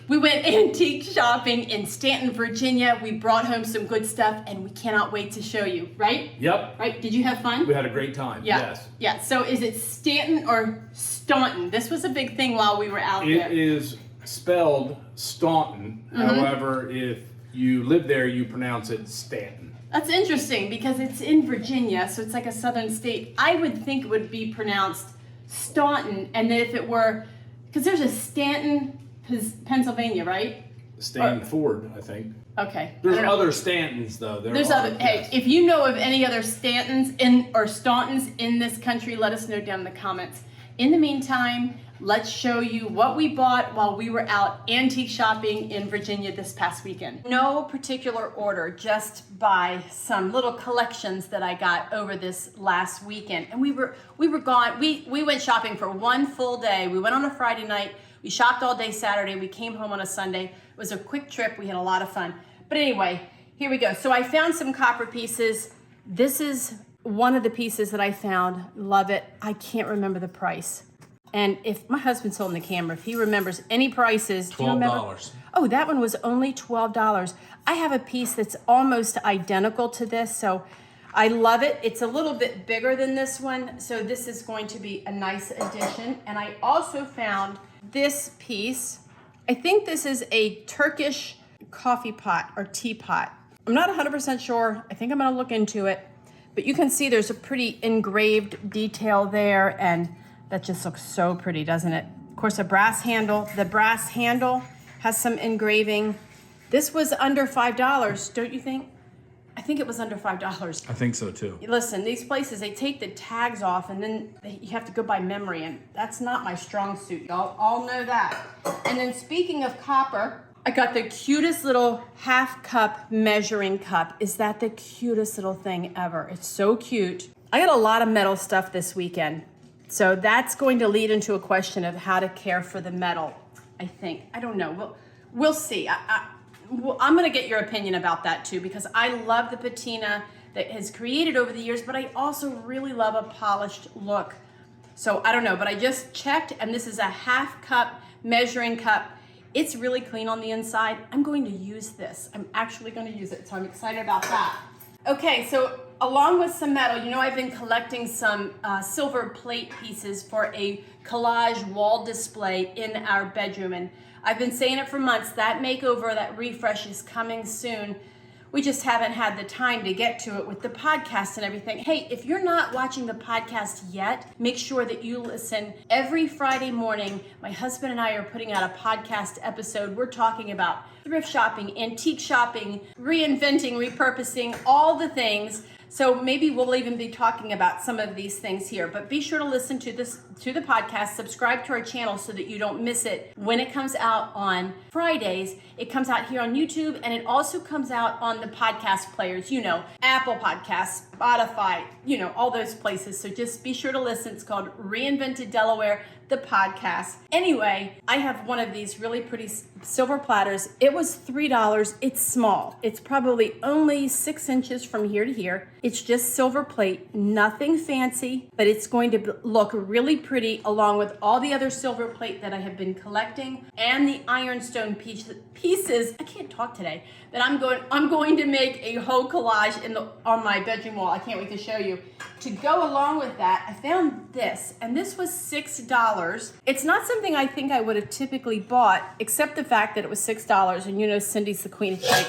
We went antique shopping in Staunton, Virginia. We brought home some good stuff and we cannot wait to show you, right? Yep. Right? Did you have fun? We had a great time. Yeah. Yes. Yeah. So is it Staunton or Staunton? This was a big thing while we were out there. It is spelled Staunton. However, if you live there, you pronounce it Stanton. That's interesting because it's in Virginia, so it's like a southern state. I would think it would be pronounced Staunton, and then if it were, because there's a Staunton, Pennsylvania, right? Stanford, I think. Okay. There's other Stantons though. There's other. Hey, if you know of any other Stantons or Stauntons in this country, let us know down in the comments. In the meantime, let's show you what we bought while we were out antique shopping in Virginia this past weekend. No particular order, just by some little collections that I got over this last weekend. And we were gone. We went shopping for one full day. We went on a Friday night. We shopped all day Saturday. We came home on a Sunday. It was a quick trip. We had a lot of fun. But anyway, here we go. So I found some copper pieces. This is one of the pieces that I found. Love it. I can't remember the price. And if my husband's holding the camera, if he remembers any prices, do you remember? $12. Oh, that one was only $12. I have a piece that's almost identical to this, so I love it. It's a little bit bigger than this one, so this is going to be a nice addition. And I also found this piece. I think this is a Turkish coffee pot or teapot. I'm not 100% sure. I think I'm going to look into it. But you can see there's a pretty engraved detail there, and that just looks so pretty, doesn't it? Of course, a brass handle. The brass handle has some engraving. This was under $5, don't you think? I think it was under $5. I think so too. Listen, these places, they take the tags off and then you have to go by memory, and that's not my strong suit. Y'all all know that. And then speaking of copper, I got the cutest little half cup measuring cup. Is that the cutest little thing ever? It's so cute. I got a lot of metal stuff this weekend. So that's going to lead into a question of how to care for the metal, I think. I don't know. We'll see. I'm going to get your opinion about that too, because I love the patina that has created over the years, but I also really love a polished look. So I don't know, but I just checked, and this is a half cup measuring cup. It's really clean on the inside. I'm going to use this. I'm actually going to use it, so I'm excited about that. Okay, so along with some metal, you know, I've been collecting some silver plate pieces for a collage wall display in our bedroom, and I've been saying it for months. That makeover, that refresh is coming soon. We just haven't had the time to get to it with the podcast and everything. Hey, if you're not watching the podcast yet, make sure that you listen. Every Friday morning, my husband and I are putting out a podcast episode. We're talking about thrift shopping, antique shopping, reinventing, repurposing, all the things. So maybe we'll even be talking about some of these things here, but be sure to listen to the podcast, subscribe to our channel so that you don't miss it when it comes out on Fridays. It comes out here on YouTube, and it also comes out on the podcast players, you know, Apple Podcasts, Spotify, you know, all those places. So just be sure to listen. It's called Reinvented Delaware, the podcast. Anyway, I have one of these really pretty silver platters. It was $3. It's small. It's probably only 6 inches from here to here. It's just silver plate, nothing fancy, but it's going to look really pretty along with all the other silver plate that I have been collecting and the ironstone pieces. I can't talk today. That I'm going to make a whole collage on my bedroom wall. I can't wait to show you. To go along with that, I found this, and this was $6. It's not something I think I would have typically bought, except the fact that it was $6, and you know Cindy's the queen of cheap.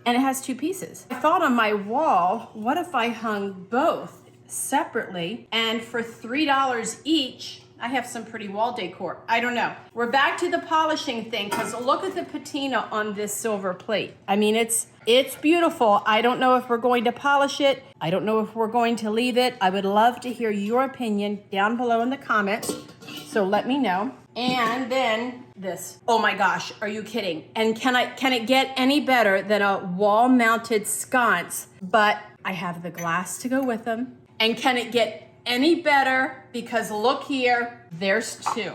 And it has 2 pieces. I thought on my wall, what if I hung both separately, and for $3 each, I have some pretty wall decor. I don't know. We're back to the polishing thing, because look at the patina on this silver plate. I mean, it's beautiful. I don't know if we're going to polish it. I don't know if we're going to leave it. I would love to hear your opinion down below in the comments. So let me know. And then this. Oh my gosh, are you kidding? And can it get any better than a wall-mounted sconce? But I have the glass to go with them. And can it get any better? Because look here, there's 2.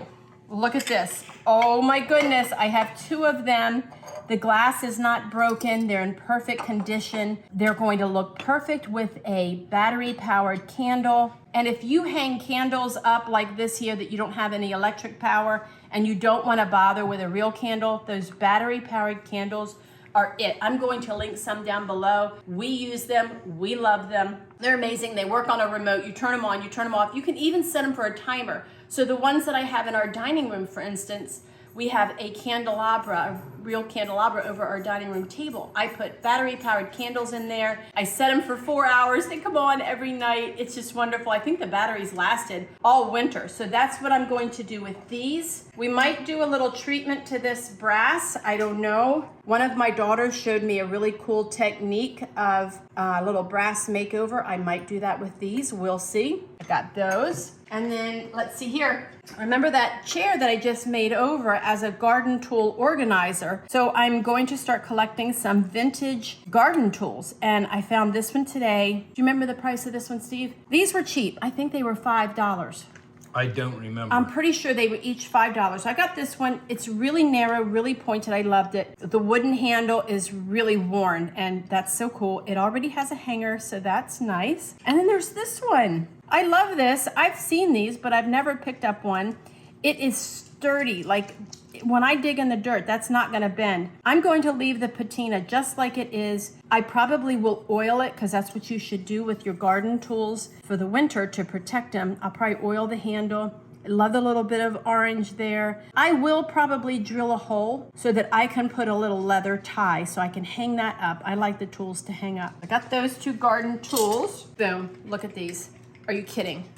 Look at this. Oh my goodness, I have 2 of them. The glass is not broken. They're in perfect condition. They're going to look perfect with a battery-powered candle. And if you hang candles up like this here that you don't have any electric power and you don't want to bother with a real candle, those battery-powered candles are it. I'm going to link some down below. We use them. We love them. They're amazing. They work on a remote. You turn them on, you turn them off. You can even set them for a timer. So the ones that I have in our dining room, for instance, we have a candelabra, a real candelabra over our dining room table. I put battery-powered candles in there. I set them for 4 hours. They come on every night. It's just wonderful. I think the batteries lasted all winter. So that's what I'm going to do with these. We might do a little treatment to this brass. I don't know. One of my daughters showed me a really cool technique of a little brass makeover. I might do that with these. We'll see. I got those. And then let's see here. Remember that chair that I just made over as a garden tool organizer? So I'm going to start collecting some vintage garden tools. And I found this one today. Do you remember the price of this one, Steve? These were cheap. I think they were $5. I don't remember. I'm pretty sure they were each $5. I got this one. It's really narrow, really pointed. I loved it. The wooden handle is really worn, and that's so cool. It already has a hanger, so that's nice. And then there's this one. I love this. I've seen these, but I've never picked up one. It is sturdy. Like when I dig in the dirt, that's not going to bend. I'm going to leave the patina just like it is. I probably will oil it because that's what you should do with your garden tools for the winter to protect them. I'll probably oil the handle. I love the little bit of orange there. I will probably drill a hole so that I can put a little leather tie so I can hang that up. I like the tools to hang up. I got those two garden tools. Boom, look at these. Are you kidding?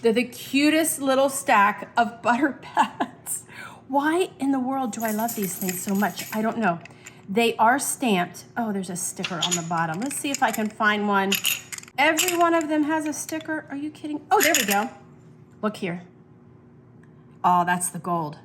They're the cutest little stack of butter pads. Why in the world do I love these things so much? I don't know. They are stamped. Oh, there's a sticker on the bottom. Let's see if I can find one. Every one of them has a sticker. Are you kidding? Oh, there we go. Look here. Oh, that's the gold.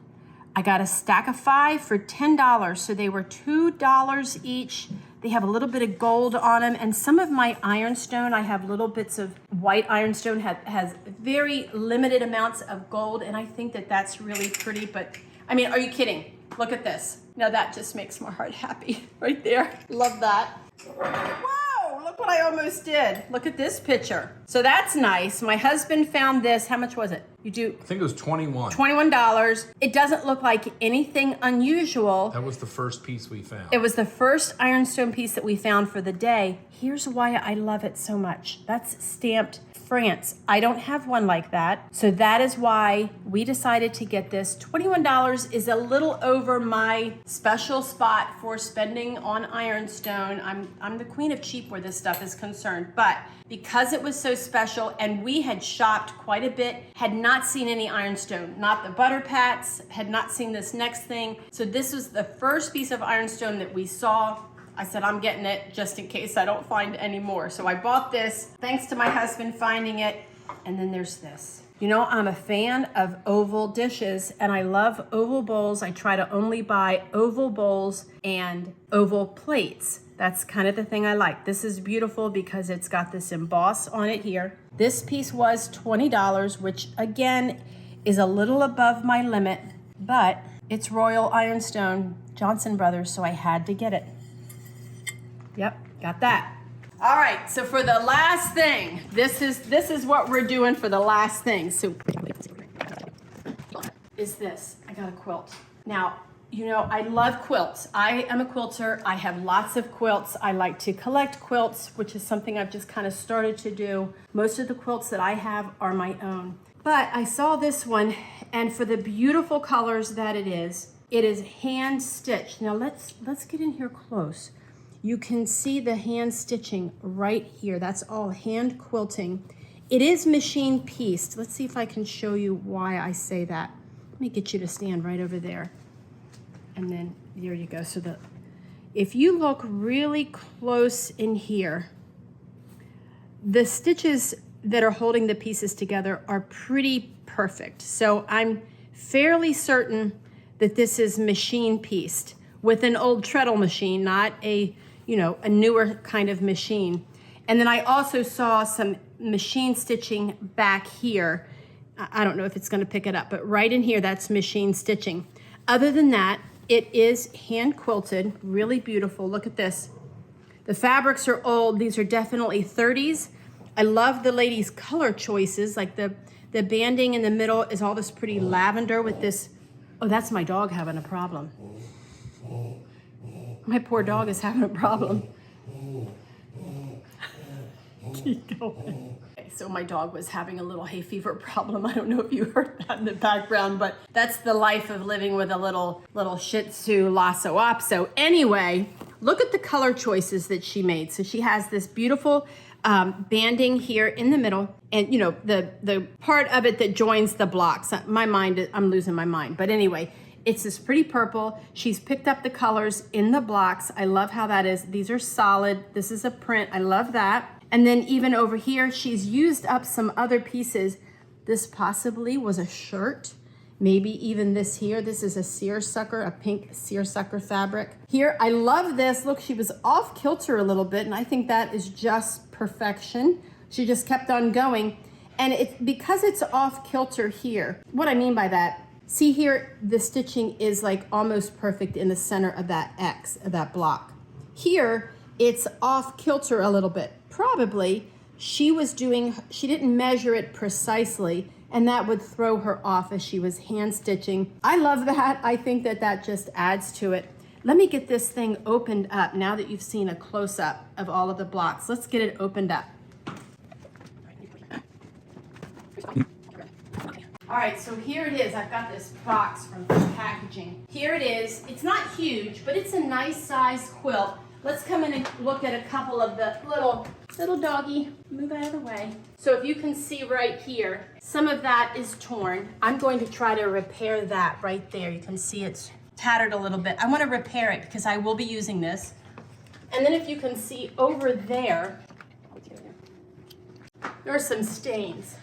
I got a stack of 5 for $10. So they were $2 each. They have a little bit of gold on them. And some of my ironstone, I have little bits of white ironstone, has very limited amounts of gold. And I think that that's really pretty. But I mean, are you kidding? Look at this. Now that just makes my heart happy right there. Love that. Whoa, look what I almost did. Look at this picture. So that's nice. My husband found this. How much was it? I think it was $21. $21. It doesn't look like anything unusual. That was the first piece we found. It was the first ironstone piece that we found for the day. Here's why I love it so much. That's stamped France. I don't have one like that. So that is why we decided to get this. $21 is a little over my special spot for spending on ironstone. I'm the queen of cheap where this stuff is concerned. But because it was so special and we had shopped quite a bit, had not seen any ironstone, not the butter pats, had not seen this next thing. So this was the first piece of ironstone that we saw. I said, I'm getting it just in case I don't find any more. So I bought this thanks to my husband finding it. And then there's this. You know, I'm a fan of oval dishes and I love oval bowls. I try to only buy oval bowls and oval plates. That's kind of the thing I like. This is beautiful because it's got this emboss on it here. This piece was $20, which again is a little above my limit, but it's Royal Ironstone Johnson Brothers, so I had to get it. Yep, got that. All right, so for the last thing, this is what we're doing for the last thing. So is this. I got a quilt. Now, you know, I love quilts. I am a quilter. I have lots of quilts. I like to collect quilts, which is something I've just kind of started to do. Most of the quilts that I have are my own. But I saw this one, and for the beautiful colors that it is hand stitched. Now let's get in here close. You can see the hand stitching right here. That's all hand quilting. It is machine pieced. Let's see if I can show you why I say that. Let me get you to stand right over there. And then there you go. So if you look really close in here, the stitches that are holding the pieces together are pretty perfect. So I'm fairly certain that this is machine pieced with an old treadle machine, not a newer kind of machine. And then I also saw some machine stitching back here. I don't know if it's going to pick it up, but right in here, that's machine stitching. Other than that, It is hand quilted, really beautiful. Look at this. The fabrics are old. These are definitely 30s. I love the lady's color choices. Like the banding in the middle is all this pretty lavender with this. Oh, that's my dog having a problem. My poor dog is having a problem. Keep going. Okay, so my dog was having a little hay fever problem. I don't know if you heard that in the background, but that's the life of living with a little Shih Tzu Lhasa Apso. Anyway, look at the color choices that she made. So she has this beautiful banding here in the middle, and you know the part of it that joins the blocks. I'm losing my mind, but anyway, it's this pretty purple. She's picked up the colors in the blocks. I love how that is. These are solid. This is a print. I love that. And then even over here, she's used up some other pieces. This possibly was a shirt. Maybe even this here. This is a seersucker, a pink seersucker fabric. Here, I love this. Look, she was off kilter a little bit, and I think that is just perfection. She just kept on going. And because it's off kilter here, what I mean by that, see here, the stitching is like almost perfect in the center of that X, of that block. Here, it's off kilter a little bit. Probably she didn't measure it precisely, and that would throw her off as she was hand stitching. I love that. I think that just adds to it. Let me get this thing opened up now that you've seen a close-up of all of the blocks. Let's get it opened up. All right, so here it is. I've got this box from packaging. Here it is. It's not huge, but it's a nice size quilt. Let's come in and look at a couple of the little doggy, move out of the way. So if you can see right here, some of that is torn. I'm going to try to repair that right there. You can see it's tattered a little bit. I want to repair it because I will be using this. And then if you can see over there, there are some stains.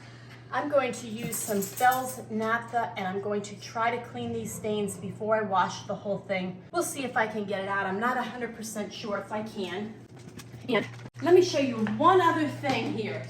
I'm going to use some Spells naphtha, and I'm going to try to clean these stains before I wash the whole thing. We'll see if I can get it out. I'm not 100% sure if I can. And let me show you one other thing here.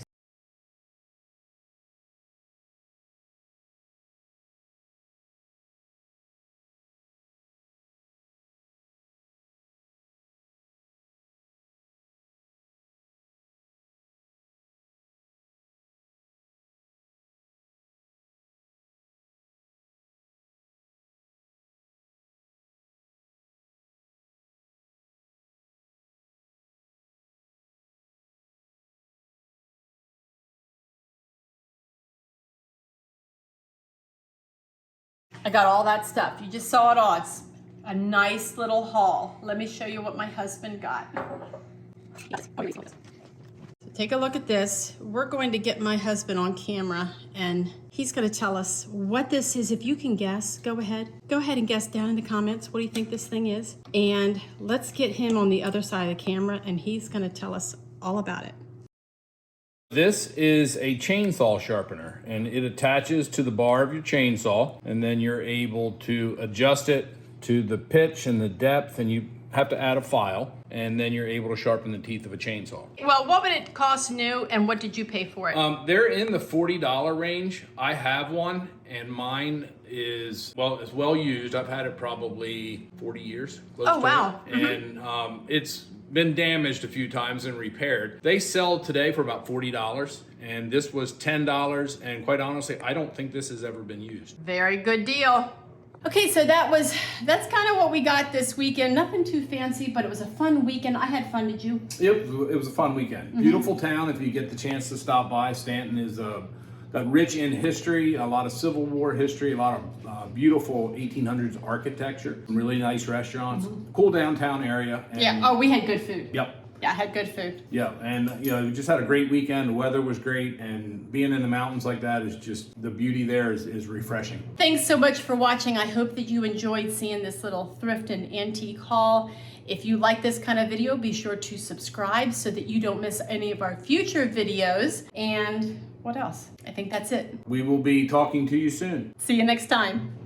I got all that stuff. You just saw it all. It's a nice little haul. Let me show you what my husband got. So take a look at this. We're going to get my husband on camera, and he's going to tell us what this is. If you can guess, go ahead. Go ahead and guess down in the comments. What do you think this thing is? And let's get him on the other side of the camera, and he's going to tell us all about it. This is a chainsaw sharpener, and it attaches to the bar of your chainsaw, and then you're able to adjust it to the pitch and the depth, and you have to add a file, and then you're able to sharpen the teeth of a chainsaw. Well, what would it cost new, and what did you pay for it? They're in the $40 range. I have one, and mine is, well, it's well used. I've had it probably 40 years. Oh, wow. And it's been damaged a few times and repaired. They sell today for about $40, and this was $10, and quite honestly, I don't think this has ever been used. Very good deal. Okay, so that's kind of what we got this weekend. Nothing too fancy, but it was a fun weekend. I had fun, did you? Yep, it was a fun weekend. Beautiful town. If you get the chance to stop by, Staunton is rich in history, a lot of Civil War history, a lot of beautiful 1800s architecture, some really nice restaurants, cool downtown area. And yeah, oh, we had good food. Yep. Yeah, I had good food. Yeah, and we just had a great weekend. The weather was great, and being in the mountains like that is just, the beauty there is refreshing. Thanks so much for watching. I hope that you enjoyed seeing this little thrift and antique haul. If you like this kind of video, be sure to subscribe so that you don't miss any of our future videos. And what else? I think that's it. We will be talking to you soon. See you next time.